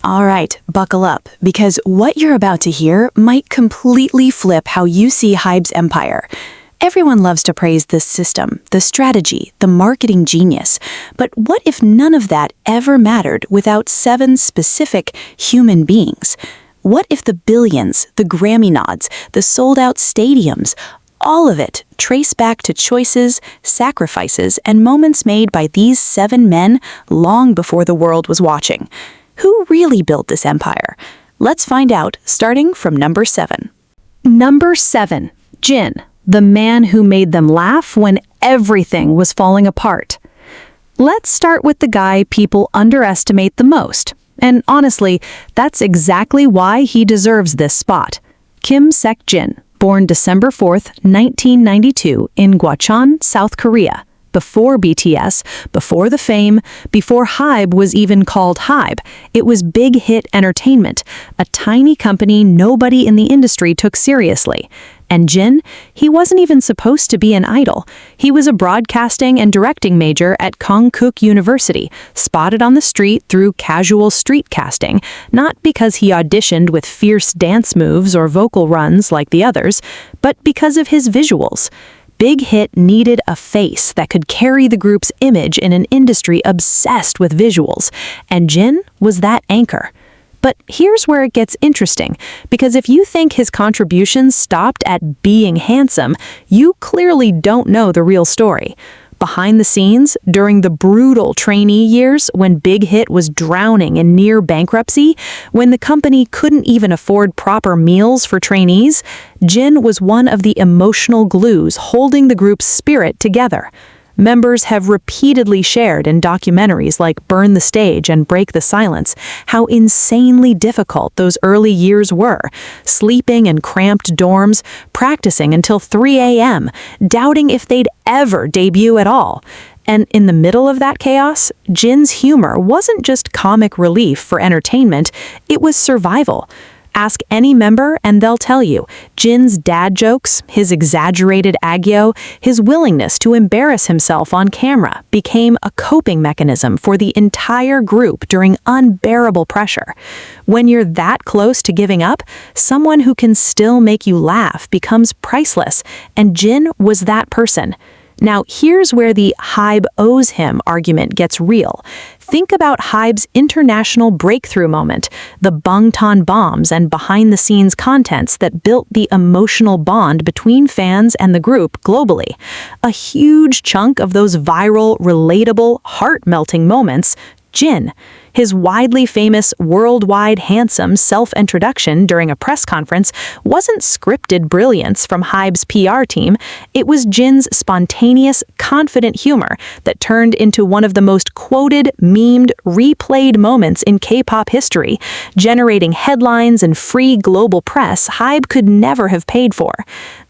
All right, buckle up, because what you're about to hear might completely flip how you see HYBE's empire. Everyone loves to praise the system, the strategy, the marketing genius, but what if none of that ever mattered without 7 specific human beings? What if the billions, the Grammy nods, the sold-out stadiums, all of it trace back to choices, sacrifices, and moments made by these 7 men long before the world was watching? Who really built this empire? Let's find out, starting from number 7. Number 7. Jin, the man who made them laugh when everything was falling apart. Let's start with the guy people underestimate the most. And honestly, that's exactly why he deserves this spot. Kim Seok-jin, born December 4th, 1992 in Gwacheon, South Korea. Before BTS, before the fame, before HYBE was even called HYBE, it was Big Hit Entertainment, a tiny company nobody in the industry took seriously. And Jin, he wasn't even supposed to be an idol. He was a broadcasting and directing major at Kook University, spotted on the street through casual street casting, not because he auditioned with fierce dance moves or vocal runs like the others, but because of his visuals. Big Hit needed a face that could carry the group's image in an industry obsessed with visuals, and Jin was that anchor. But here's where it gets interesting, because if you think his contributions stopped at being handsome, you clearly don't know the real story. Behind the scenes, during the brutal trainee years when Big Hit was drowning in near bankruptcy, when the company couldn't even afford proper meals for trainees, Jin was one of the emotional glues holding the group's spirit together. Members have repeatedly shared in documentaries like Burn the Stage and Break the Silence how insanely difficult those early years were, sleeping in cramped dorms, practicing until 3 a.m., doubting if they'd ever debut at all. And in the middle of that chaos, Jin's humor wasn't just comic relief for entertainment, it was survival. Ask any member and they'll tell you, Jin's dad jokes, his exaggerated aggio, his willingness to embarrass himself on camera became a coping mechanism for the entire group during unbearable pressure. When you're that close to giving up, someone who can still make you laugh becomes priceless, and Jin was that person. Now, here's where the HYBE owes him argument gets real. Think about HYBE's international breakthrough moment, the Bangtan bombs and behind-the-scenes contents that built the emotional bond between fans and the group globally. A huge chunk of those viral, relatable, heart-melting moments, Jin. His widely famous, worldwide handsome self-introduction during a press conference wasn't scripted brilliance from HYBE's PR team. It was Jin's spontaneous, confident humor that turned into one of the most quoted, memed, replayed moments in K-pop history, generating headlines and free global press HYBE could never have paid for.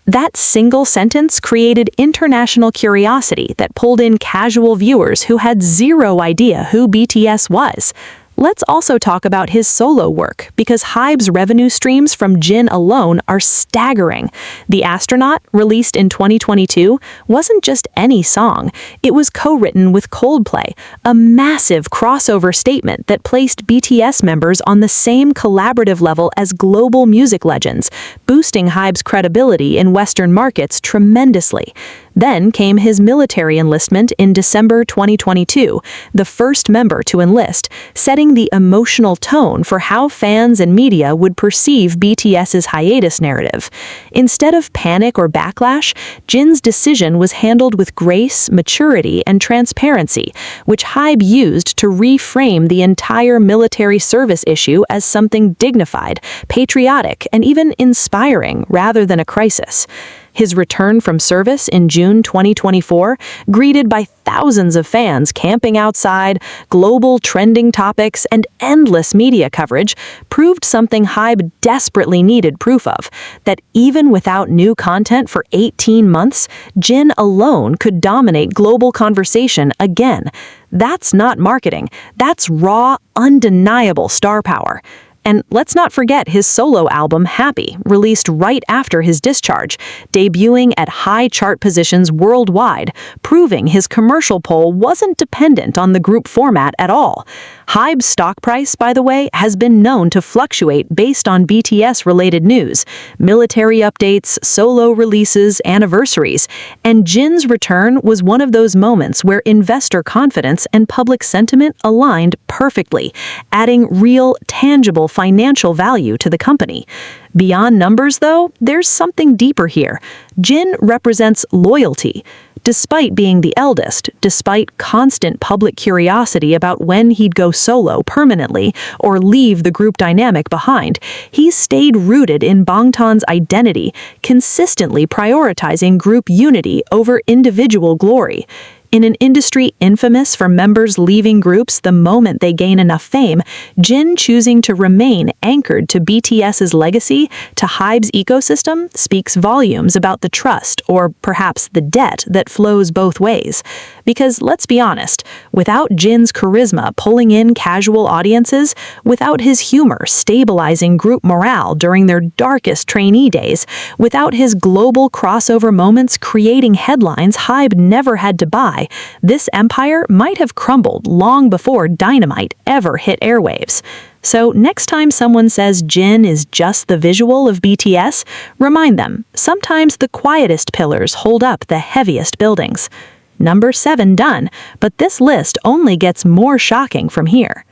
That single sentence created international curiosity that pulled in casual viewers who had zero idea who BTS was. Let's also talk about his solo work, because HYBE's revenue streams from Jin alone are staggering. The Astronaut, released in 2022, wasn't just any song. It was co-written with Coldplay, a massive crossover statement that placed BTS members on the same collaborative level as global music legends, boosting HYBE's credibility in Western markets tremendously. Then came his military enlistment in December 2022, the first member to enlist, setting the emotional tone for how fans and media would perceive BTS's hiatus narrative. Instead of panic or backlash, Jin's decision was handled with grace, maturity, and transparency, which HYBE used to reframe the entire military service issue as something dignified, patriotic, and even inspiring rather than a crisis. His return from service in June 2024, greeted by thousands of fans camping outside, global trending topics, and endless media coverage, proved something HYBE desperately needed proof of, that even without new content for 18 months, Jin alone could dominate global conversation again. That's not marketing. That's raw, undeniable star power. And let's not forget his solo album, Happy, released right after his discharge, debuting at high chart positions worldwide, proving his commercial pull wasn't dependent on the group format at all. HYBE's stock price, by the way, has been known to fluctuate based on BTS-related news, military updates, solo releases, anniversaries, and Jin's return was one of those moments where investor confidence and public sentiment aligned perfectly, adding real, tangible financial value to the company. Beyond numbers, though, there's something deeper here. Jin represents loyalty. Despite being the eldest, despite constant public curiosity about when he'd go solo permanently or leave the group dynamic behind, he stayed rooted in Bangtan's identity, consistently prioritizing group unity over individual glory. In an industry infamous for members leaving groups the moment they gain enough fame, Jin choosing to remain anchored to BTS's legacy, to HYBE's ecosystem, speaks volumes about the trust, or perhaps the debt, that flows both ways. Because let's be honest, without Jin's charisma pulling in casual audiences, without his humor stabilizing group morale during their darkest trainee days, without his global crossover moments creating headlines HYBE never had to buy, this empire might have crumbled long before Dynamite ever hit airwaves. So next time someone says Jin is just the visual of BTS, remind them, sometimes the quietest pillars hold up the heaviest buildings. Number 7 done, but this list only gets more shocking from here.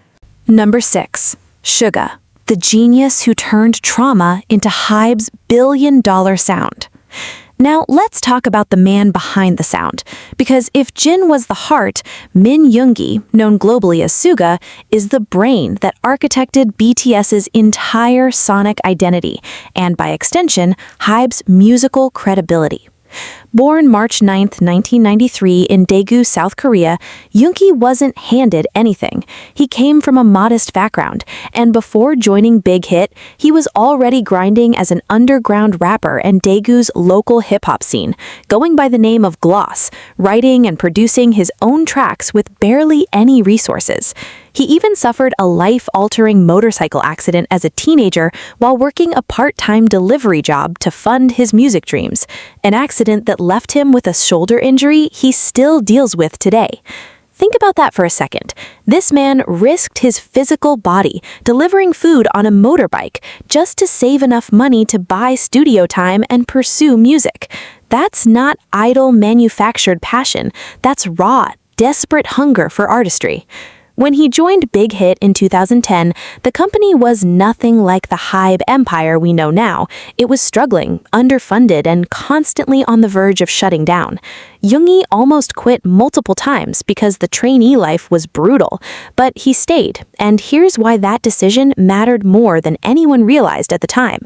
Number 6. Suga, the genius who turned trauma into HYBE's billion-dollar sound. Now, let's talk about the man behind the sound, because if Jin was the heart, Min Yoongi, known globally as Suga, is the brain that architected BTS's entire sonic identity, and by extension, HYBE's musical credibility. Born March 9, 1993 in Daegu, South Korea, Yoongi wasn't handed anything. He came from a modest background, and before joining Big Hit, he was already grinding as an underground rapper in Daegu's local hip-hop scene, going by the name of Gloss, writing and producing his own tracks with barely any resources. He even suffered a life-altering motorcycle accident as a teenager while working a part-time delivery job to fund his music dreams, an accident that left him with a shoulder injury he still deals with today. Think about that for a second. This man risked his physical body delivering food on a motorbike just to save enough money to buy studio time and pursue music. That's not idle manufactured passion. That's raw, desperate hunger for artistry. When he joined Big Hit in 2010, the company was nothing like the HYBE empire we know now. It was struggling, underfunded, and constantly on the verge of shutting down. Yoongi almost quit multiple times because the trainee life was brutal, but he stayed, and here's why that decision mattered more than anyone realized at the time.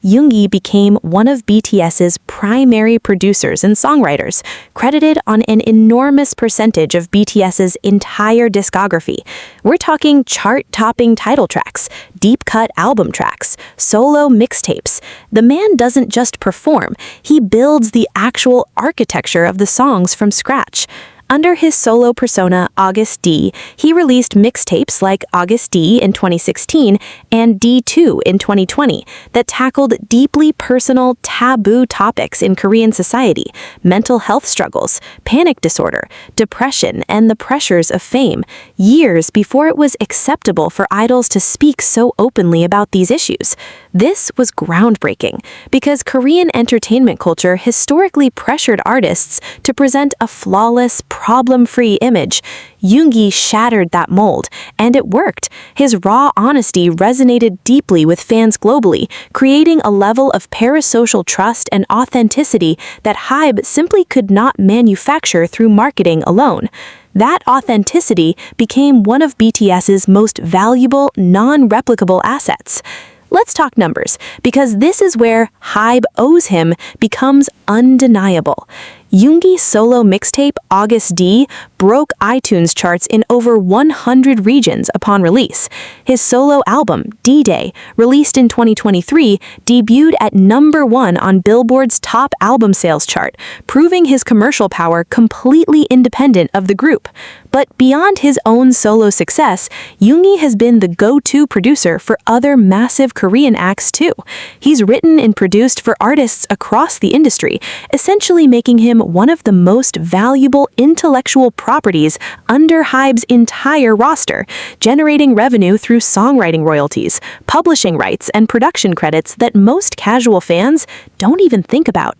Yoongi became one of BTS's primary producers and songwriters, credited on an enormous percentage of BTS's entire discography. We're talking chart-topping title tracks, deep-cut album tracks, solo mixtapes. The man doesn't just perform, he builds the actual architecture of the songs from scratch. Under his solo persona, August D, he released mixtapes like August D in 2016 and D2 in 2020 that tackled deeply personal, taboo topics in Korean society: mental health struggles, panic disorder, depression, and the pressures of fame, years before it was acceptable for idols to speak so openly about these issues. This was groundbreaking because Korean entertainment culture historically pressured artists to present a flawless, problem-free image. Yoongi shattered that mold, and it worked. His raw honesty resonated deeply with fans globally, creating a level of parasocial trust and authenticity that HYBE simply could not manufacture through marketing alone. That authenticity became one of BTS's most valuable, non-replicable assets. Let's talk numbers, because this is where HYBE owes him becomes undeniable. Yoongi's solo mixtape, August D, broke iTunes charts in over 100 regions upon release. His solo album, D-Day, released in 2023, debuted at #1 on Billboard's top album sales chart, proving his commercial power completely independent of the group. But beyond his own solo success, Yoongi has been the go-to producer for other massive Korean acts too. He's written and produced for artists across the industry, essentially making him one of the most valuable intellectual properties under HYBE's entire roster, generating revenue through songwriting royalties, publishing rights, and production credits that most casual fans don't even think about.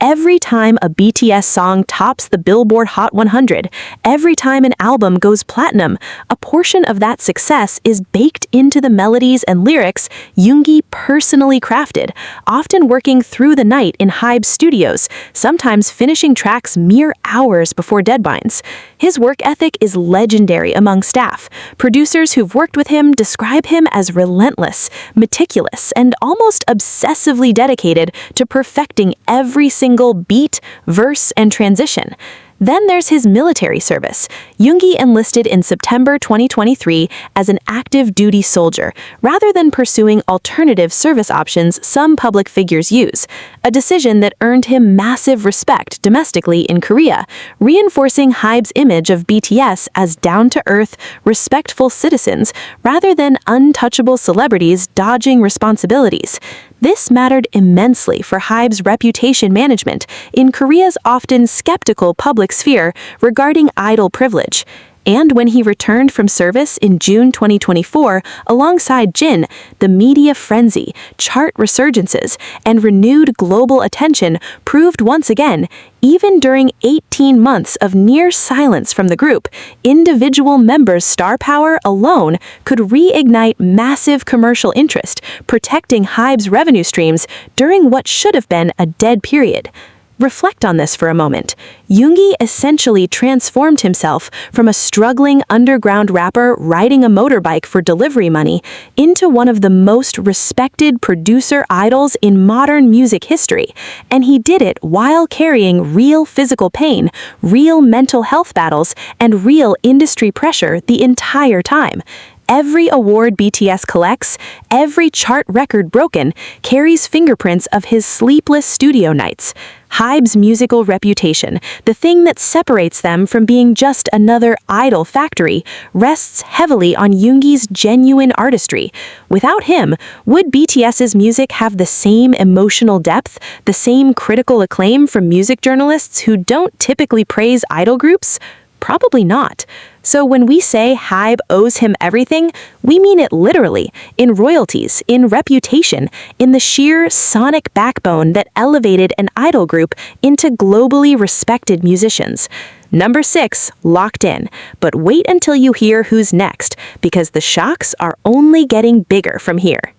Every time a BTS song tops the Billboard Hot 100, every time an album goes platinum, a portion of that success is baked into the melodies and lyrics Yoongi personally crafted, often working through the night in HYBE studios, sometimes finishing tracks mere hours before deadlines. His work ethic is legendary among staff. Producers who've worked with him describe him as relentless, meticulous, and almost obsessively dedicated to perfecting every single beat, verse, and transition. Then there's his military service. Yoongi enlisted in September 2023 as an active duty soldier, rather than pursuing alternative service options some public figures use, a decision that earned him massive respect domestically in Korea, reinforcing HYBE's image of BTS as down-to-earth, respectful citizens, rather than untouchable celebrities dodging responsibilities. This mattered immensely for HYBE's reputation management in Korea's often skeptical public sphere regarding idol privilege. And when he returned from service in June 2024 alongside Jin, the media frenzy, chart resurgences, and renewed global attention proved once again, even during 18 months of near silence from the group, individual members' star power alone could reignite massive commercial interest, protecting HYBE's revenue streams during what should have been a dead period. Reflect on this for a moment. Yoongi essentially transformed himself from a struggling underground rapper riding a motorbike for delivery money into one of the most respected producer idols in modern music history. And he did it while carrying real physical pain, real mental health battles, and real industry pressure the entire time. Every award BTS collects, every chart record broken, carries fingerprints of his sleepless studio nights. HYBE's musical reputation, the thing that separates them from being just another idol factory, rests heavily on Yoongi's genuine artistry. Without him, would BTS's music have the same emotional depth, the same critical acclaim from music journalists who don't typically praise idol groups? Probably not. So when we say HYBE owes him everything, we mean it literally, in royalties, in reputation, in the sheer sonic backbone that elevated an idol group into globally respected musicians. Number 6, locked in. But wait until you hear who's next, because the shocks are only getting bigger from here.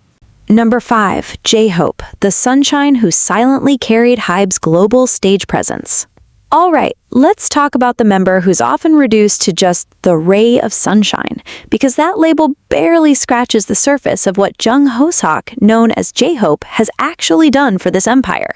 Number 5, J-Hope, the sunshine who silently carried HYBE's global stage presence. All right, let's talk about the member who's often reduced to just the ray of sunshine, because that label barely scratches the surface of what Jung Ho-seok, known as J-Hope, has actually done for this empire.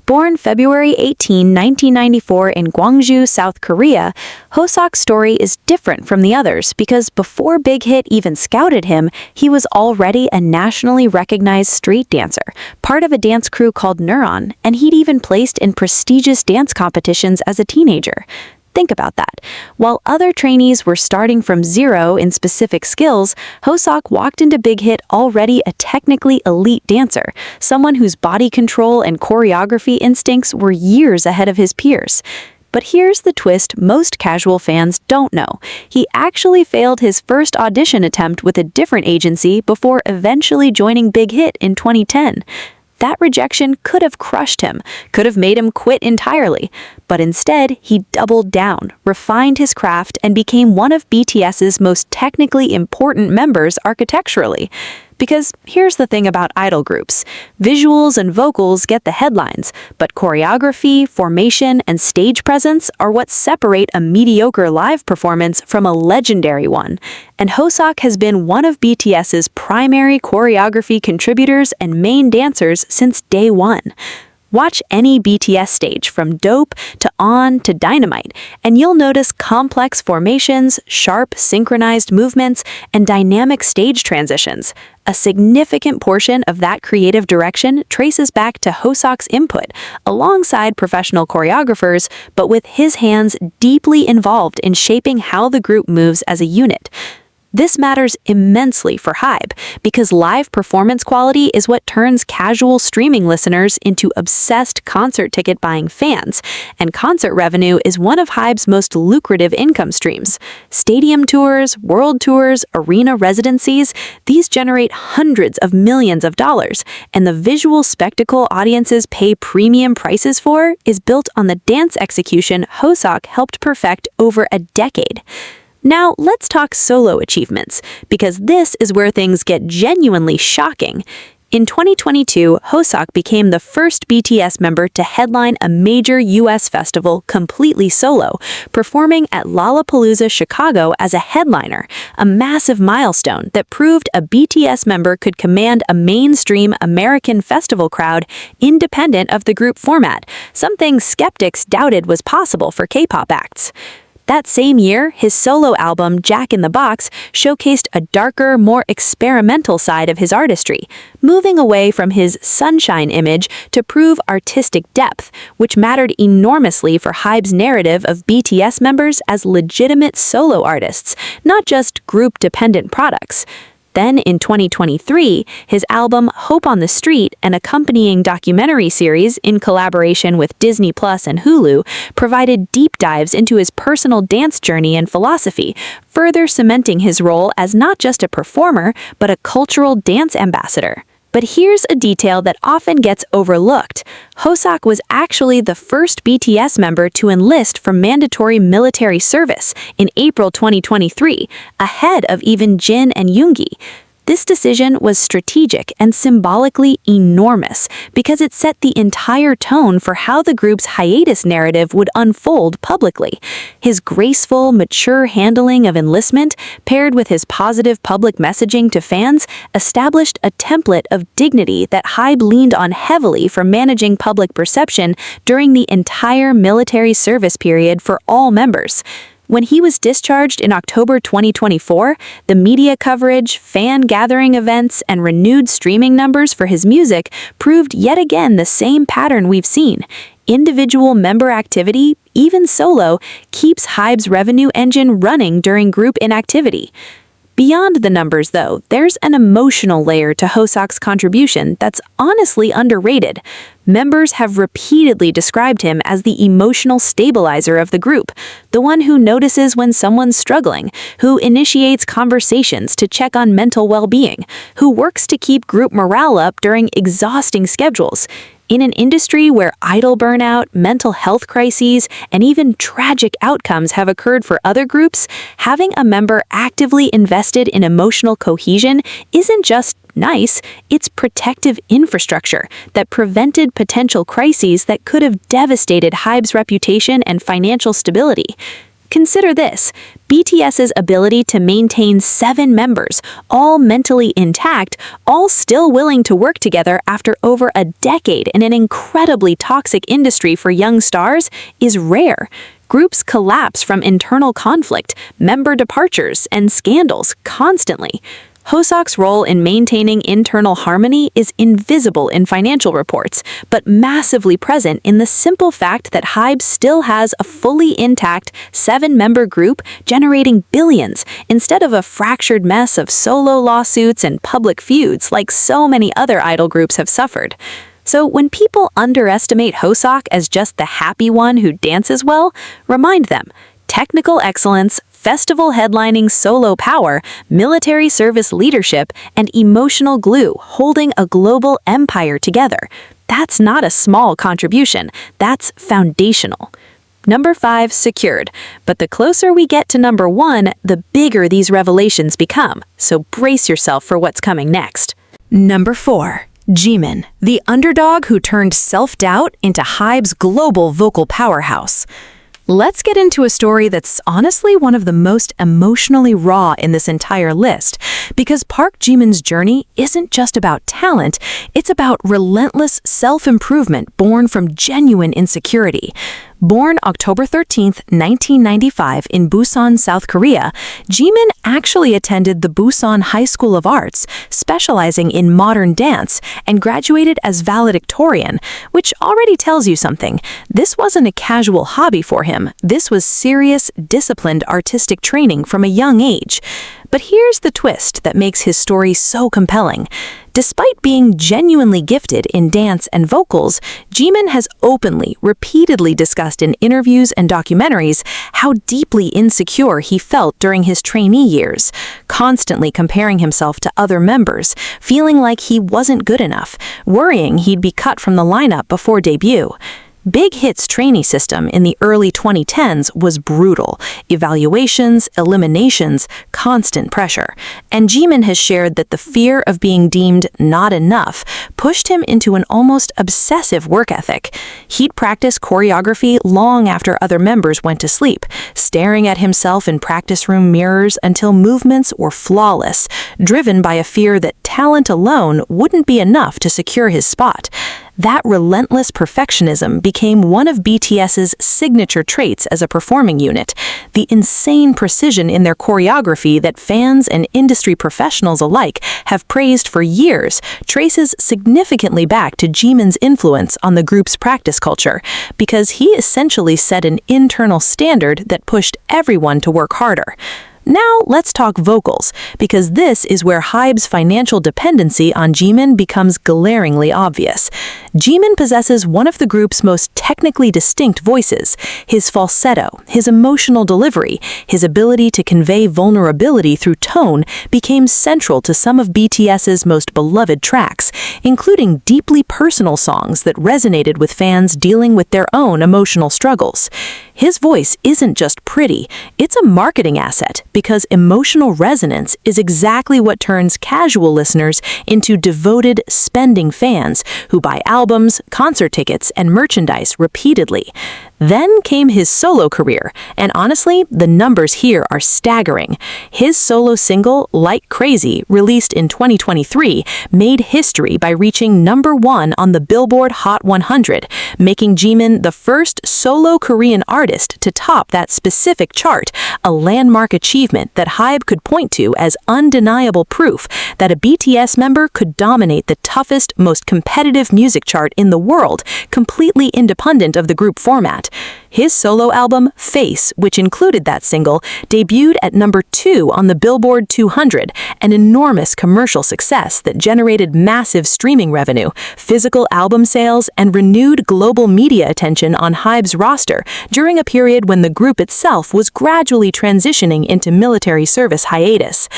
Born February 18, 1994 in Gwangju, South Korea, Ho-seok's story is different from the others because before Big Hit even scouted him, he was already a nationally recognized street dancer, part of a dance crew called Neuron, and he'd even placed in prestigious dance competitions as a teenager. Think about that. While other trainees were starting from zero in specific skills, Ho-seok walked into Big Hit already a technically elite dancer, someone whose body control and choreography instincts were years ahead of his peers. But here's the twist most casual fans don't know. He actually failed his first audition attempt with a different agency before eventually joining Big Hit in 2010. That rejection could have crushed him, could have made him quit entirely. But instead, he doubled down, refined his craft, and became one of BTS's most technically important members architecturally. Because here's the thing about idol groups. Visuals and vocals get the headlines, but choreography, formation, and stage presence are what separate a mediocre live performance from a legendary one. And Ho-seok has been one of BTS's primary choreography contributors and main dancers since day one. Watch any BTS stage from Dope to On to Dynamite, and you'll notice complex formations, sharp, synchronized movements, and dynamic stage transitions. A significant portion of that creative direction traces back to Hoseok's input, alongside professional choreographers, but with his hands deeply involved in shaping how the group moves as a unit. This matters immensely for HYBE because live performance quality is what turns casual streaming listeners into obsessed concert ticket buying fans, and concert revenue is one of HYBE's most lucrative income streams. Stadium tours, world tours, arena residencies, these generate hundreds of millions of dollars, and the visual spectacle audiences pay premium prices for is built on the dance execution Hoseok helped perfect over a decade. Now, let's talk solo achievements, because this is where things get genuinely shocking. In 2022, Hoseok became the first BTS member to headline a major US festival completely solo, performing at Lollapalooza Chicago as a headliner, a massive milestone that proved a BTS member could command a mainstream American festival crowd independent of the group format, something skeptics doubted was possible for Kpop acts. That same year, his solo album, Jack in the Box, showcased a darker, more experimental side of his artistry, moving away from his sunshine image to prove artistic depth, which mattered enormously for HYBE's narrative of BTS members as legitimate solo artists, not just group-dependent products. Then, in 2023, his album Hope on the Street, an accompanying documentary series in collaboration with Disney Plus and Hulu, provided deep dives into his personal dance journey and philosophy, further cementing his role as not just a performer, but a cultural dance ambassador. But here's a detail that often gets overlooked. Hoseok was actually the first BTS member to enlist for mandatory military service in April 2023, ahead of even Jin and Yoongi. This decision was strategic and symbolically enormous because it set the entire tone for how the group's hiatus narrative would unfold publicly. His graceful, mature handling of enlistment, paired with his positive public messaging to fans, established a template of dignity that HYBE leaned on heavily for managing public perception during the entire military service period for all members. When he was discharged in October 2024, the media coverage, fan gathering events, and renewed streaming numbers for his music proved yet again the same pattern we've seen. Individual member activity, even solo, keeps HYBE's revenue engine running during group inactivity. Beyond the numbers, though, there's an emotional layer to Hoseok's contribution that's honestly underrated. Members have repeatedly described him as the emotional stabilizer of the group, the one who notices when someone's struggling, who initiates conversations to check on mental well-being, who works to keep group morale up during exhausting schedules. In an industry where idol burnout, mental health crises, and even tragic outcomes have occurred for other groups, having a member actively invested in emotional cohesion isn't just nice, it's protective infrastructure that prevented potential crises that could have devastated HYBE's reputation and financial stability. Consider this: BTS's ability to maintain 7 members, all mentally intact, all still willing to work together after over a decade in an incredibly toxic industry for young stars, is rare. Groups collapse from internal conflict, member departures, and scandals constantly. Hoseok's role in maintaining internal harmony is invisible in financial reports, but massively present in the simple fact that HYBE still has a fully intact 7-member group generating billions, instead of a fractured mess of solo lawsuits and public feuds like so many other idol groups have suffered. So when people underestimate Hoseok as just the happy one who dances well, remind them: technical excellence, festival headlining solo power, military service leadership, and emotional glue holding a global empire together. That's not a small contribution, that's foundational. Number 5, secured. But the closer we get to number 1, the bigger these revelations become, so brace yourself for what's coming next. Number 4. Jimin, the underdog who turned self-doubt into HYBE's global vocal powerhouse. Let's get into a story that's honestly one of the most emotionally raw in this entire list, because Park Jimin's journey isn't just about talent, it's about relentless self-improvement born from genuine insecurity. Born October 13, 1995 in Busan, South Korea, Jimin actually attended the Busan High School of Arts, specializing in modern dance, and graduated as valedictorian, which already tells you something. This wasn't a casual hobby for him. This was serious, disciplined artistic training from a young age. But here's the twist that makes his story so compelling. Despite being genuinely gifted in dance and vocals, Jimin has openly, repeatedly discussed in interviews and documentaries how deeply insecure he felt during his trainee years, constantly comparing himself to other members, feeling like he wasn't good enough, worrying he'd be cut from the lineup before debut. Big Hit's trainee system in the early 2010s was brutal. Evaluations, eliminations, constant pressure. And Jimin has shared that the fear of being deemed not enough pushed him into an almost obsessive work ethic. He'd practice choreography long after other members went to sleep, staring at himself in practice room mirrors until movements were flawless, driven by a fear that talent alone wouldn't be enough to secure his spot. That relentless perfectionism became one of BTS's signature traits as a performing unit. The insane precision in their choreography that fans and industry professionals alike have praised for years traces significantly back to Jimin's influence on the group's practice culture, because he essentially set an internal standard that pushed everyone to work harder. Now let's talk vocals, because this is where HYBE's financial dependency on Jimin becomes glaringly obvious. Jimin possesses one of the group's most technically distinct voices. His falsetto, his emotional delivery, his ability to convey vulnerability through tone became central to some of BTS's most beloved tracks, including deeply personal songs that resonated with fans dealing with their own emotional struggles. His voice isn't just pretty, it's a marketing asset, because emotional resonance is exactly what turns casual listeners into devoted, spending fans who buy albums, concert tickets, and merchandise repeatedly. Then came his solo career, and honestly, the numbers here are staggering. His solo single, Like Crazy, released in 2023, made history by reaching #1 on the Billboard Hot 100, making Jimin the first solo Korean artist to top that specific chart, a landmark achievement that HYBE could point to as undeniable proof that a BTS member could dominate the toughest, most competitive music chart in the world, completely independent of the group format. His solo album, Face, which included that single, debuted at #2 on the Billboard 200, an enormous commercial success that generated massive streaming revenue, physical album sales, and renewed global media attention on HYBE's roster during a period when the group itself was gradually transitioning into military service hiatus.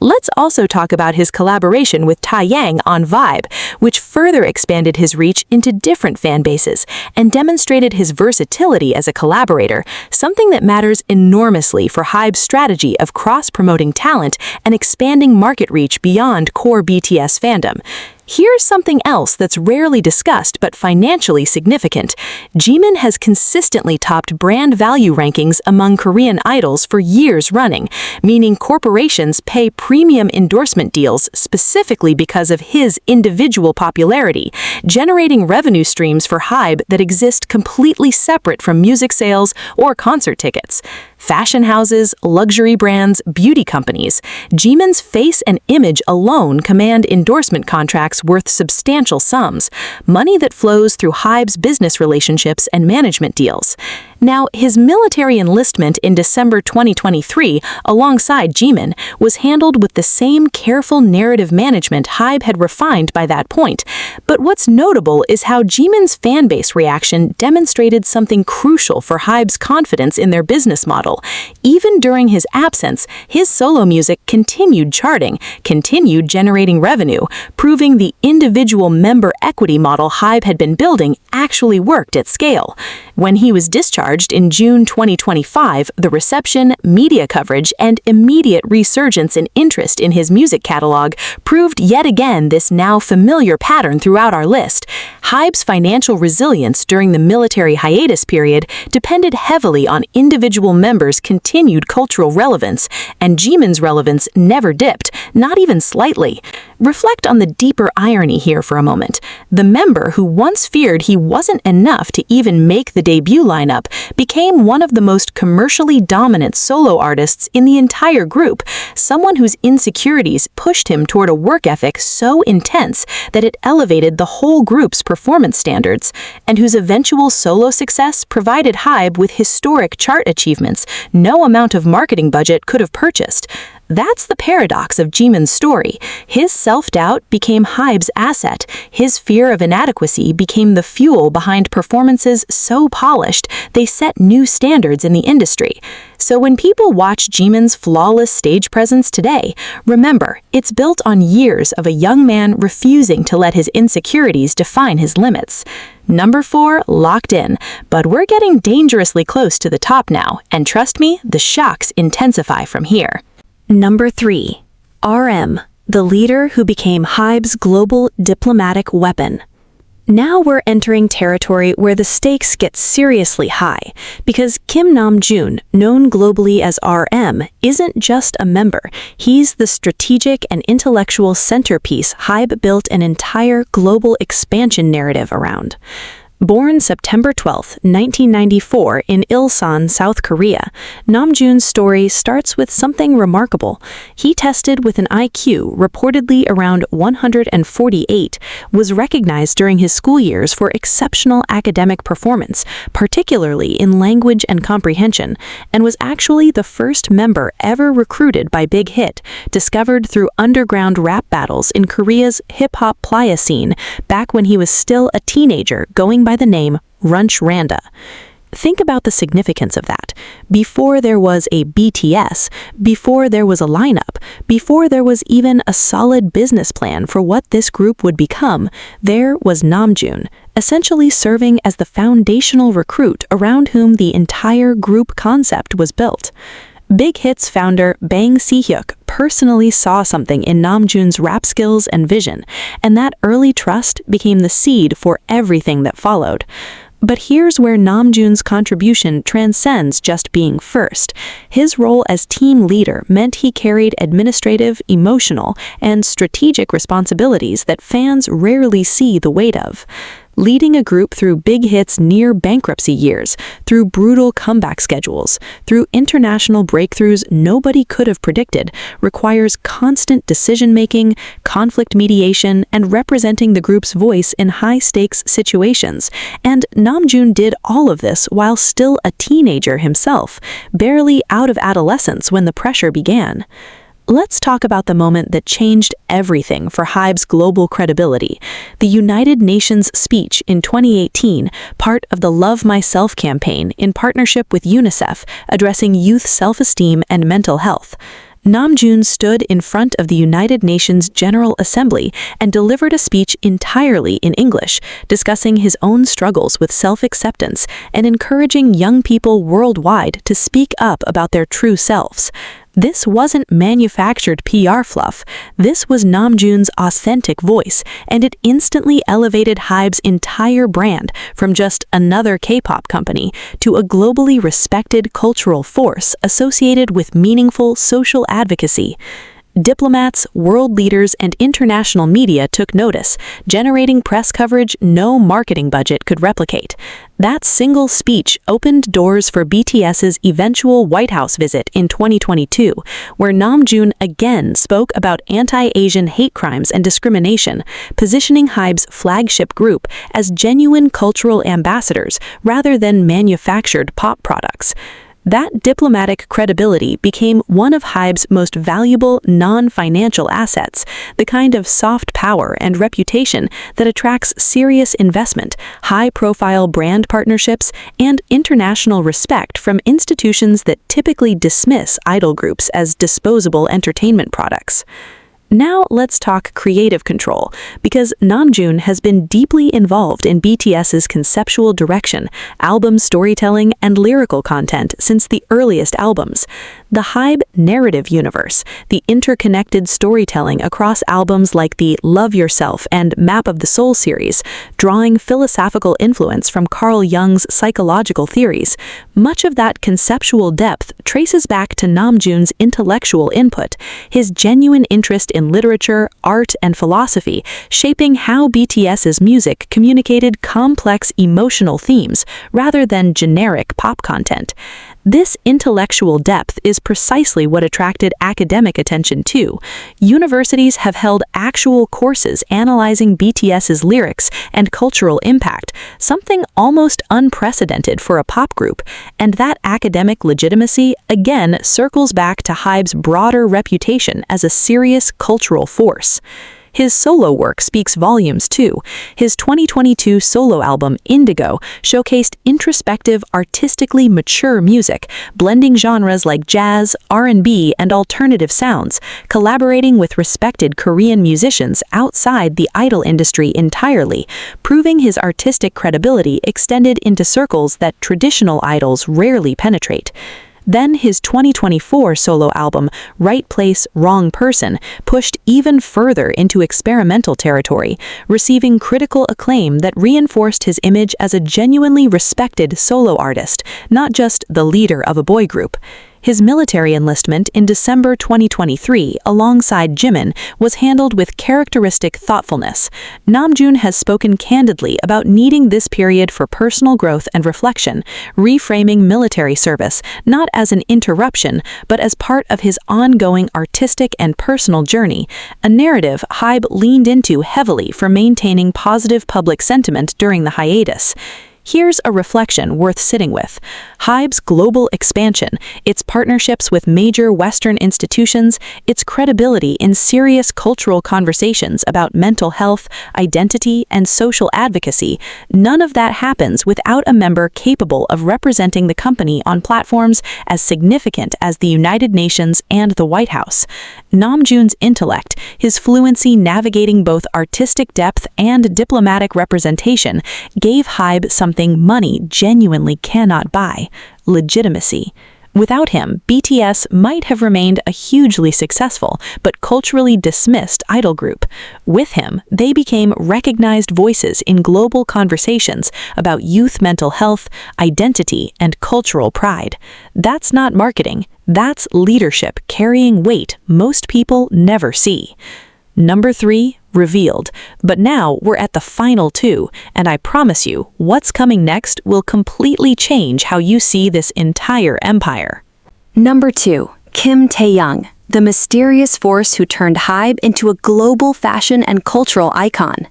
Let's also talk about his collaboration with Taeyang on HYBE, which further expanded his reach into different fan bases and demonstrated his versatility as a collaborator, something that matters enormously for HYBE's strategy of cross-promoting talent and expanding market reach beyond core BTS fandom. Here's something else that's rarely discussed but financially significant. Jimin has consistently topped brand value rankings among Korean idols for years running, meaning corporations pay premium endorsement deals specifically because of his individual popularity, generating revenue streams for HYBE that exist completely separate from music sales or concert tickets. Fashion houses, luxury brands, beauty companies. Jimin's face and image alone command endorsement contracts worth substantial sums, money that flows through HYBE's business relationships and management deals. Now, his military enlistment in December 2023, alongside Jimin, was handled with the same careful narrative management HYBE had refined by that point. But what's notable is how Jimin's fanbase reaction demonstrated something crucial for HYBE's confidence in their business model. Even during his absence, his solo music continued charting, continued generating revenue, proving the individual member equity model HYBE had been building actually worked at scale. When he was discharged in June 2025, the reception, media coverage, and immediate resurgence in interest in his music catalog proved yet again this now familiar pattern throughout our list. HYBE's financial resilience during the military hiatus period depended heavily on individual members' continued cultural relevance, and Jimin's relevance never dipped, not even slightly. Reflect on the deeper irony here for a moment. The member who once feared he wasn't enough to even make the debut lineup became one of the most commercially dominant solo artists in the entire group, someone whose insecurities pushed him toward a work ethic so intense that it elevated the whole group's performance standards, and whose eventual solo success provided HYBE with historic chart achievements no amount of marketing budget could have purchased. That's the paradox of Jimin's story. His self-doubt became HYBE's asset. His fear of inadequacy became the fuel behind performances so polished they set new standards in the industry. So when people watch Jimin's flawless stage presence today, remember, it's built on years of a young man refusing to let his insecurities define his limits. Number 4, locked in. But we're getting dangerously close to the top now, and trust me, the shocks intensify from here. Number 3. RM, the leader who became HYBE's global diplomatic weapon. Now we're entering territory where the stakes get seriously high, because Kim Namjoon, known globally as RM, isn't just a member. He's the strategic and intellectual centerpiece HYBE built an entire global expansion narrative around. Born September 12, 1994 in Ilsan, South Korea, Namjoon's story starts with something remarkable. He tested with an IQ reportedly around 148, was recognized during his school years for exceptional academic performance, particularly in language and comprehension, and was actually the first member ever recruited by Big Hit, discovered through underground rap battles in Korea's hip-hop playa scene back when he was still a teenager going by the name Runch Randa. Think about the significance of that. Before there was a BTS, before there was a lineup, before there was even a solid business plan for what this group would become, there was Namjoon, essentially serving as the foundational recruit around whom the entire group concept was built. Big Hit's founder Bang Si-hyuk personally saw something in Namjoon's rap skills and vision, and that early trust became the seed for everything that followed. But here's where Namjoon's contribution transcends just being first. His role as team leader meant he carried administrative, emotional, and strategic responsibilities that fans rarely see the weight of. Leading a group through Big Hit's near-bankruptcy years, through brutal comeback schedules, through international breakthroughs nobody could have predicted, requires constant decision-making, conflict mediation, and representing the group's voice in high-stakes situations. And Namjoon did all of this while still a teenager himself, barely out of adolescence when the pressure began. Let's talk about the moment that changed everything for HYBE's global credibility. The United Nations speech in 2018, part of the Love Myself campaign in partnership with UNICEF, addressing youth self-esteem and mental health. Namjoon stood in front of the United Nations General Assembly and delivered a speech entirely in English, discussing his own struggles with self-acceptance and encouraging young people worldwide to speak up about their true selves. This wasn't manufactured PR fluff. This was Namjoon's authentic voice, and it instantly elevated HYBE's entire brand from just another K-pop company to a globally respected cultural force associated with meaningful social advocacy. Diplomats, world leaders, and international media took notice, generating press coverage no marketing budget could replicate. That single speech opened doors for BTS's eventual White House visit in 2022, where Namjoon again spoke about anti-Asian hate crimes and discrimination, positioning HYBE's flagship group as genuine cultural ambassadors rather than manufactured pop products. That diplomatic credibility became one of HYBE's most valuable non-financial assets, the kind of soft power and reputation that attracts serious investment, high-profile brand partnerships, and international respect from institutions that typically dismiss idol groups as disposable entertainment products. Now let's talk creative control, because Namjoon has been deeply involved in BTS's conceptual direction, album storytelling, and lyrical content since the earliest albums. The HYBE narrative universe, the interconnected storytelling across albums like the Love Yourself and Map of the Soul series, drawing philosophical influence from Carl Jung's psychological theories. Much of that conceptual depth traces back to Namjoon's intellectual input, his genuine interest in literature, art, and philosophy, shaping how BTS's music communicated complex emotional themes rather than generic pop content. This intellectual depth is precisely what attracted academic attention too. Universities have held actual courses analyzing BTS's lyrics and cultural impact, something almost unprecedented for a pop group, and that academic legitimacy again circles back to HYBE's broader reputation as a serious cultural force. His solo work speaks volumes too. His 2022 solo album, Indigo, showcased introspective, artistically mature music, blending genres like jazz, R&B, and alternative sounds, collaborating with respected Korean musicians outside the idol industry entirely, proving his artistic credibility extended into circles that traditional idols rarely penetrate. Then his 2024 solo album, Right Place, Wrong Person, pushed even further into experimental territory, receiving critical acclaim that reinforced his image as a genuinely respected solo artist, not just the leader of a boy group. His military enlistment in December 2023 alongside Jimin was handled with characteristic thoughtfulness. Namjoon has spoken candidly about needing this period for personal growth and reflection, reframing military service not as an interruption but as part of his ongoing artistic and personal journey, a narrative HYBE leaned into heavily for maintaining positive public sentiment during the hiatus. Here's a reflection worth sitting with. HYBE's global expansion, its partnerships with major Western institutions, its credibility in serious cultural conversations about mental health, identity, and social advocacy, none of that happens without a member capable of representing the company on platforms as significant as the United Nations and the White House. Namjoon's intellect, his fluency navigating both artistic depth and diplomatic representation, gave HYBE something money genuinely cannot buy: legitimacy. Without him, BTS might have remained a hugely successful but culturally dismissed idol group. With him, they became recognized voices in global conversations about youth mental health, identity, and cultural pride. That's not marketing, that's leadership carrying weight most people never see. Number 3, revealed. But now we're at the final 2, and I promise you, what's coming next will completely change how you see this entire empire. Number 2, Kim Tae-young, the mysterious force who turned HYBE into a global fashion and cultural icon.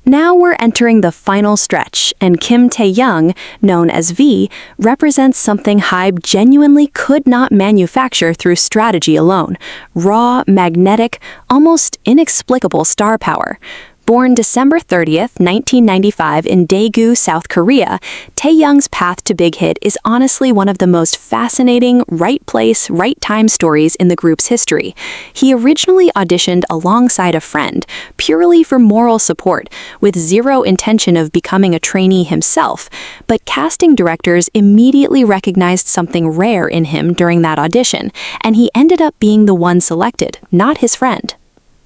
Now we're entering the final stretch, and Kim Tae-young, known as V, represents something HYBE genuinely could not manufacture through strategy alone: raw, magnetic, almost inexplicable star power. Born December 30th, 1995 in Daegu, South Korea, Tae-young's path to big hit is honestly one of the most fascinating right place, right time stories in the group's history. He originally auditioned alongside a friend, purely for moral support, with zero intention of becoming a trainee himself, but casting directors immediately recognized something rare in him during that audition, and he ended up being the one selected, not his friend.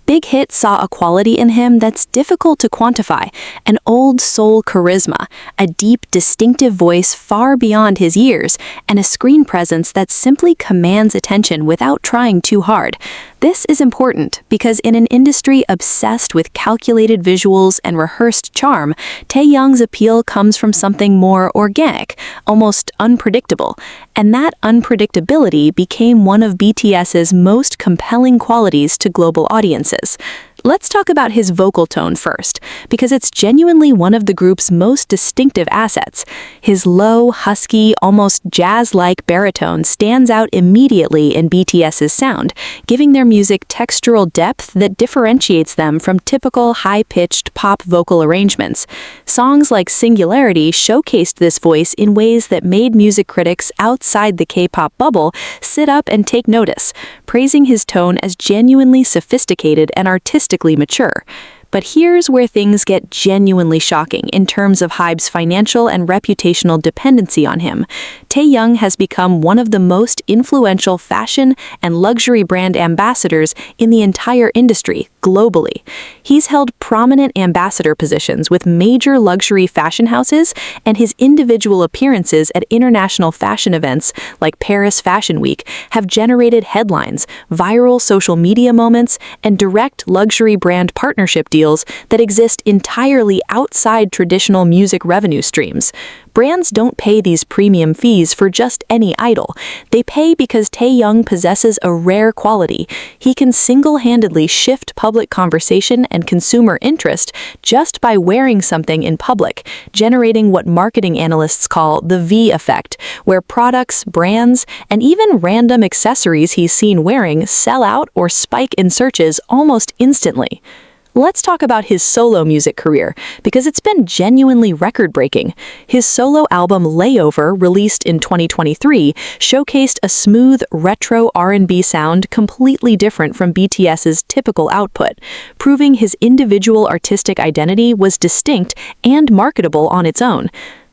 Big Hit saw a quality in him that's difficult to quantify: an old soul charisma, a deep, distinctive voice far beyond his years, and a screen presence that simply commands attention without trying too hard. This is important because in an industry obsessed with calculated visuals and rehearsed charm, Tae-young's appeal comes from something more organic, almost unpredictable, and that unpredictability became one of BTS's most compelling qualities to global audiences. Let's talk about his vocal tone first, because it's genuinely one of the group's most distinctive assets. His low, husky, almost jazz-like baritone stands out immediately in BTS's sound, giving their music textural depth that differentiates them from typical high-pitched pop vocal arrangements. Songs like Singularity showcased this voice in ways that made music critics outside the K-pop bubble sit up and take notice, praising his tone as genuinely sophisticated and artistically mature. But here's where things get genuinely shocking in terms of HYBE's financial and reputational dependency on him. Taehyung has become one of the most influential fashion and luxury brand ambassadors in the entire industry globally. He's held prominent ambassador positions with major luxury fashion houses, and his individual appearances at international fashion events like Paris Fashion Week have generated headlines, viral social media moments, and direct luxury brand partnership deals that exist entirely outside traditional music revenue streams. Brands don't pay these premium fees for just any idol. They pay because Taehyung possesses a rare quality. He can single-handedly shift public conversation and consumer interest just by wearing something in public, generating what marketing analysts call the V effect, where products, brands, and even random accessories he's seen wearing sell out or spike in searches almost instantly. Let's talk about his solo music career, because it's been genuinely record-breaking. His solo album Layover, released in 2023, showcased a smooth, retro R&B sound completely different from BTS's typical output, proving his individual artistic identity was distinct and marketable on its own.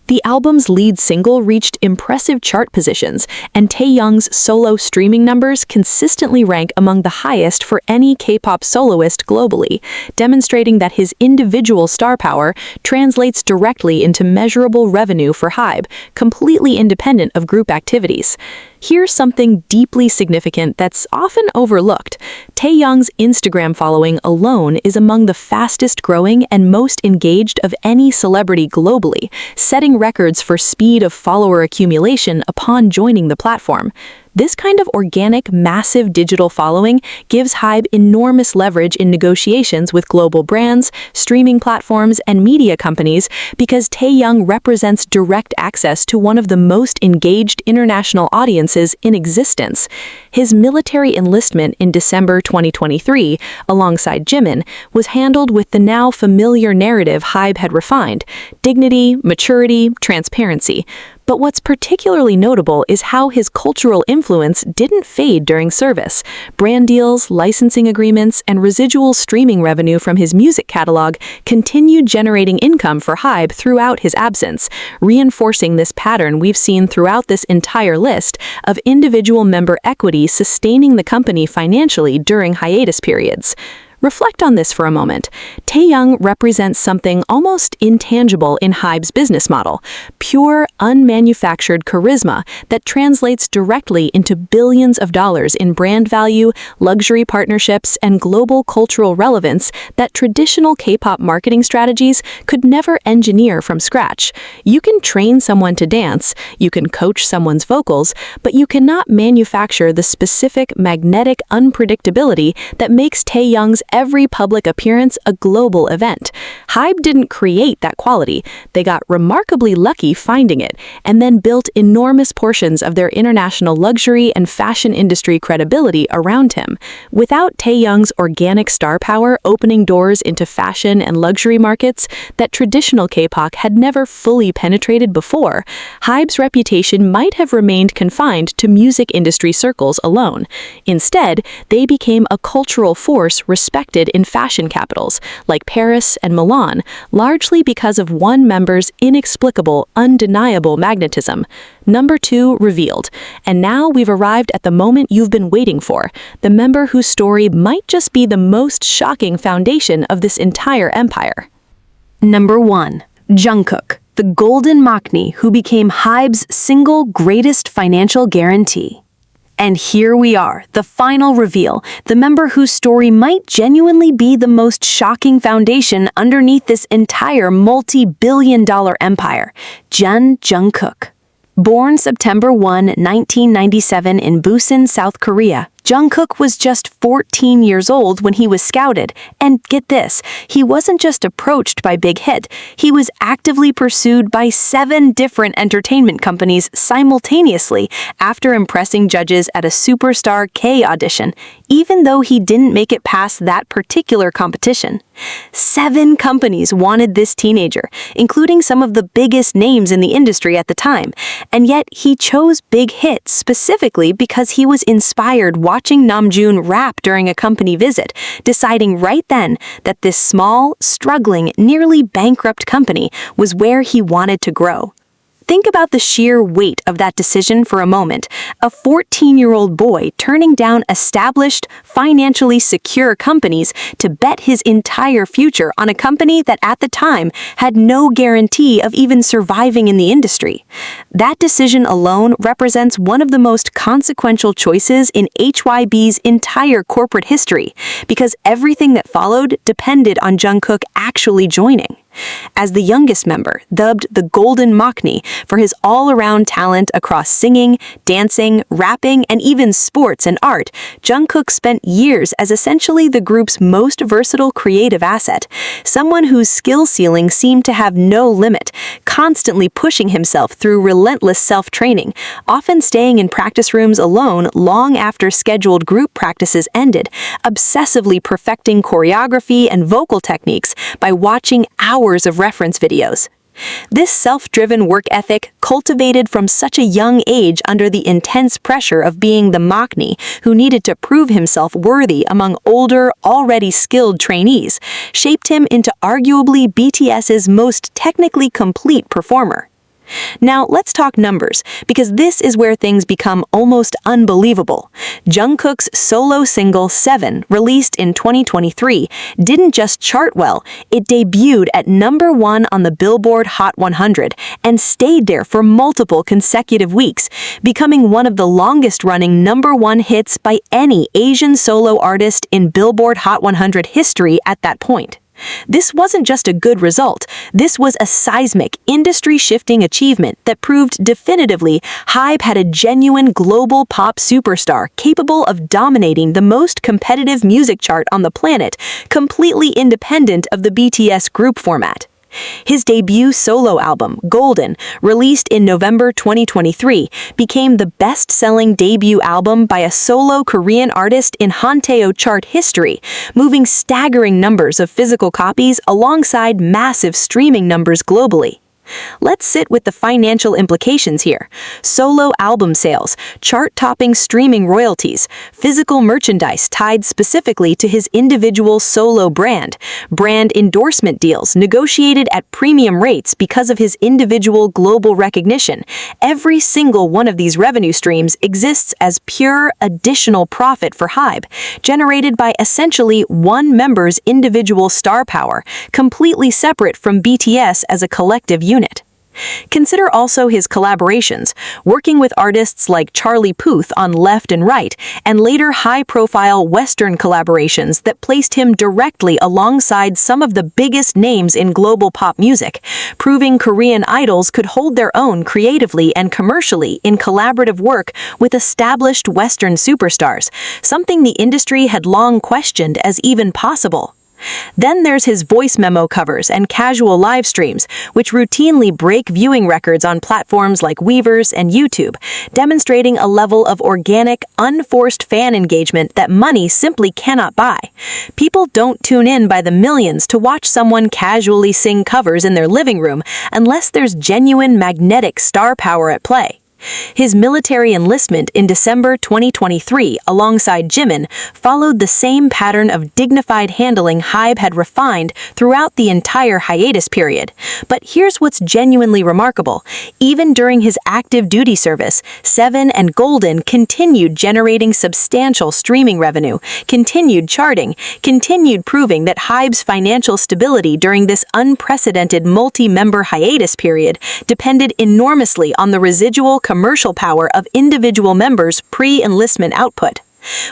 The album's lead single reached impressive chart positions, and Taehyung's solo streaming numbers consistently rank among the highest for any K-pop soloist globally, demonstrating that his individual star power translates directly into measurable revenue for HYBE, completely independent of group activities. Here's something deeply significant that's often overlooked. Taehyung's Instagram following alone is among the fastest growing and most engaged of any celebrity globally, setting records for speed of follower accumulation upon joining the platform. This kind of organic, massive digital following gives HYBE enormous leverage in negotiations with global brands, streaming platforms, and media companies, because Taehyung represents direct access to one of the most engaged international audiences in existence. His military enlistment in December 2023, alongside Jimin, was handled with the now familiar narrative HYBE had refined: dignity, maturity, transparency. But what's particularly notable is how his cultural influence didn't fade during service. Brand deals, licensing agreements, and residual streaming revenue from his music catalog continued generating income for HYBE throughout his absence, reinforcing this pattern we've seen throughout this entire list of individual member equity sustaining the company financially during hiatus periods. Reflect on this for a moment. Taehyung represents something almost intangible in HYBE's business model: pure, unmanufactured charisma that translates directly into billions of dollars in brand value, luxury partnerships, and global cultural relevance that traditional K-pop marketing strategies could never engineer from scratch. You can train someone to dance, you can coach someone's vocals, but you cannot manufacture the specific magnetic unpredictability that makes Taehyung's every public appearance a global event. HYBE didn't create that quality. They got remarkably lucky finding it, and then built enormous portions of their international luxury and fashion industry credibility around him. Without Taehyung's organic star power opening doors into fashion and luxury markets that traditional K-pop had never fully penetrated before, HYBE's reputation might have remained confined to music industry circles alone. Instead, they became a cultural force respected in fashion capitals like Paris and Milan, largely because of one member's inexplicable, undeniable magnetism. Number 2 revealed. And now we've arrived at the moment you've been waiting for, the member whose story might just be the most shocking foundation of this entire empire. Number 1. Jungkook, the golden maknae who became HYBE's single greatest financial guarantee. And here we are, the final reveal, the member whose story might genuinely be the most shocking foundation underneath this entire multi-billion-dollar empire: Jungkook. Born September 1, 1997 in Busan, South Korea, Jungkook was just 14 years old when he was scouted, and get this, he wasn't just approached by Big Hit, he was actively pursued by 7 different entertainment companies simultaneously after impressing judges at a Superstar K audition, even though he didn't make it past that particular competition. 7 companies wanted this teenager, including some of the biggest names in the industry at the time, and yet he chose Big Hit specifically because he was inspired watching Namjoon rap during a company visit, deciding right then that this small, struggling, nearly bankrupt company was where he wanted to grow. Think about the sheer weight of that decision for a moment. A 14-year-old boy turning down established, financially secure companies to bet his entire future on a company that at the time had no guarantee of even surviving in the industry. That decision alone represents one of the most consequential choices in HYBE's entire corporate history, because everything that followed depended on Jungkook actually joining. As the youngest member, dubbed the Golden Maknae for his all-around talent across singing, dancing, rapping, and even sports and art, Jungkook spent years as essentially the group's most versatile creative asset, someone whose skill ceiling seemed to have no limit, constantly pushing himself through relentless self-training, often staying in practice rooms alone long after scheduled group practices ended, obsessively perfecting choreography and vocal techniques by watching hours of reference videos. This self-driven work ethic, cultivated from such a young age under the intense pressure of being the Maknae who needed to prove himself worthy among older, already skilled trainees, shaped him into arguably BTS's most technically complete performer. Now, let's talk numbers, because this is where things become almost unbelievable. Jungkook's solo single 7, released in 2023, didn't just chart well, it debuted at #1 on the Billboard Hot 100 and stayed there for multiple consecutive weeks, becoming one of the longest-running #1 hits by any Asian solo artist in Billboard Hot 100 history at that point. This wasn't just a good result, this was a seismic, industry-shifting achievement that proved definitively HYBE had a genuine global pop superstar capable of dominating the most competitive music chart on the planet, completely independent of the BTS group format. His debut solo album, Golden, released in November 2023, became the best-selling debut album by a solo Korean artist in Hanteo chart history, moving staggering numbers of physical copies alongside massive streaming numbers globally. Let's sit with the financial implications here. Solo album sales, chart-topping streaming royalties, physical merchandise tied specifically to his individual solo brand endorsement deals negotiated at premium rates because of his individual global recognition. Every single one of these revenue streams exists as pure additional profit for HYBE, generated by essentially one member's individual star power, completely separate from BTS as a collective unit. Consider also his collaborations, working with artists like Charlie Puth on Left and Right, and later high-profile Western collaborations that placed him directly alongside some of the biggest names in global pop music, proving Korean idols could hold their own creatively and commercially in collaborative work with established Western superstars, something the industry had long questioned as even possible. Then there's his voice memo covers and casual live streams, which routinely break viewing records on platforms like Weverse and YouTube, demonstrating a level of organic, unforced fan engagement that money simply cannot buy. People don't tune in by the millions to watch someone casually sing covers in their living room unless there's genuine magnetic star power at play. His military enlistment in December 2023 alongside Jimin followed the same pattern of dignified handling HYBE had refined throughout the entire hiatus period. But here's what's genuinely remarkable. Even during his active duty service, 7 and Golden continued generating substantial streaming revenue, continued charting, continued proving that HYBE's financial stability during this unprecedented multi-member hiatus period depended enormously on the residual commercial power of individual members' pre-enlistment output.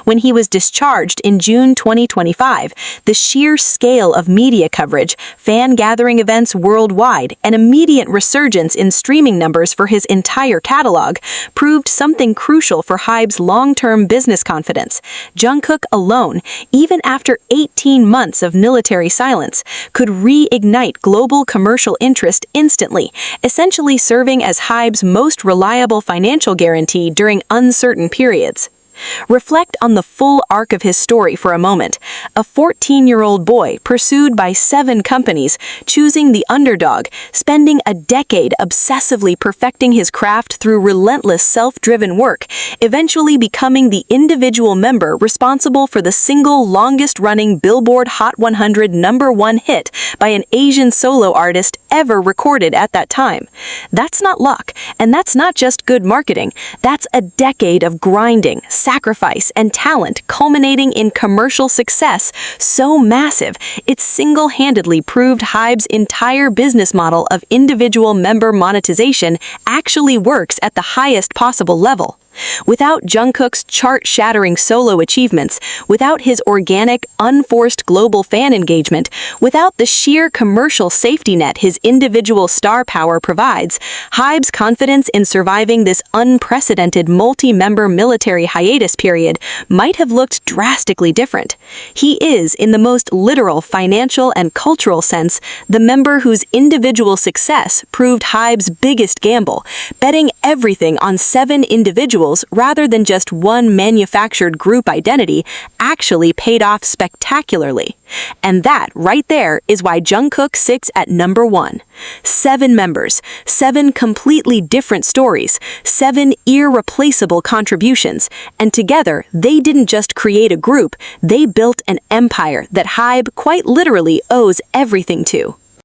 When he was discharged in June 2025, the sheer scale of media coverage, fan gathering events worldwide, and immediate resurgence in streaming numbers for his entire catalog proved something crucial for HYBE's long-term business confidence. Jungkook alone, even after 18 months of military silence, could reignite global commercial interest instantly, essentially serving as HYBE's most reliable financial guarantee during uncertain periods. Reflect on the full arc of his story for a moment. A 14-year-old boy pursued by 7 companies, choosing the underdog, spending a decade obsessively perfecting his craft through relentless self-driven work, eventually becoming the individual member responsible for the single longest-running Billboard Hot 100 #1 hit by an Asian solo artist ever recorded at that time. That's not luck, and that's not just good marketing. That's a decade of grinding, sacrifice, and talent culminating in commercial success so massive it single-handedly proved HYBE's entire business model of individual member monetization actually works at the highest possible level. Without Jungkook's chart-shattering solo achievements, without his organic, unforced global fan engagement, without the sheer commercial safety net his individual star power provides, HYBE's confidence in surviving this unprecedented multi-member military hiatus period might have looked drastically different. He is, in the most literal financial and cultural sense, the member whose individual success proved HYBE's biggest gamble, betting everything on 7 individuals rather than just one manufactured group identity actually paid off spectacularly. And that, right there, is why Jungkook sits at #1. 7 members, 7 completely different stories, 7 irreplaceable contributions, and together, they didn't just create a group, they built an empire that HYBE quite literally owes everything to.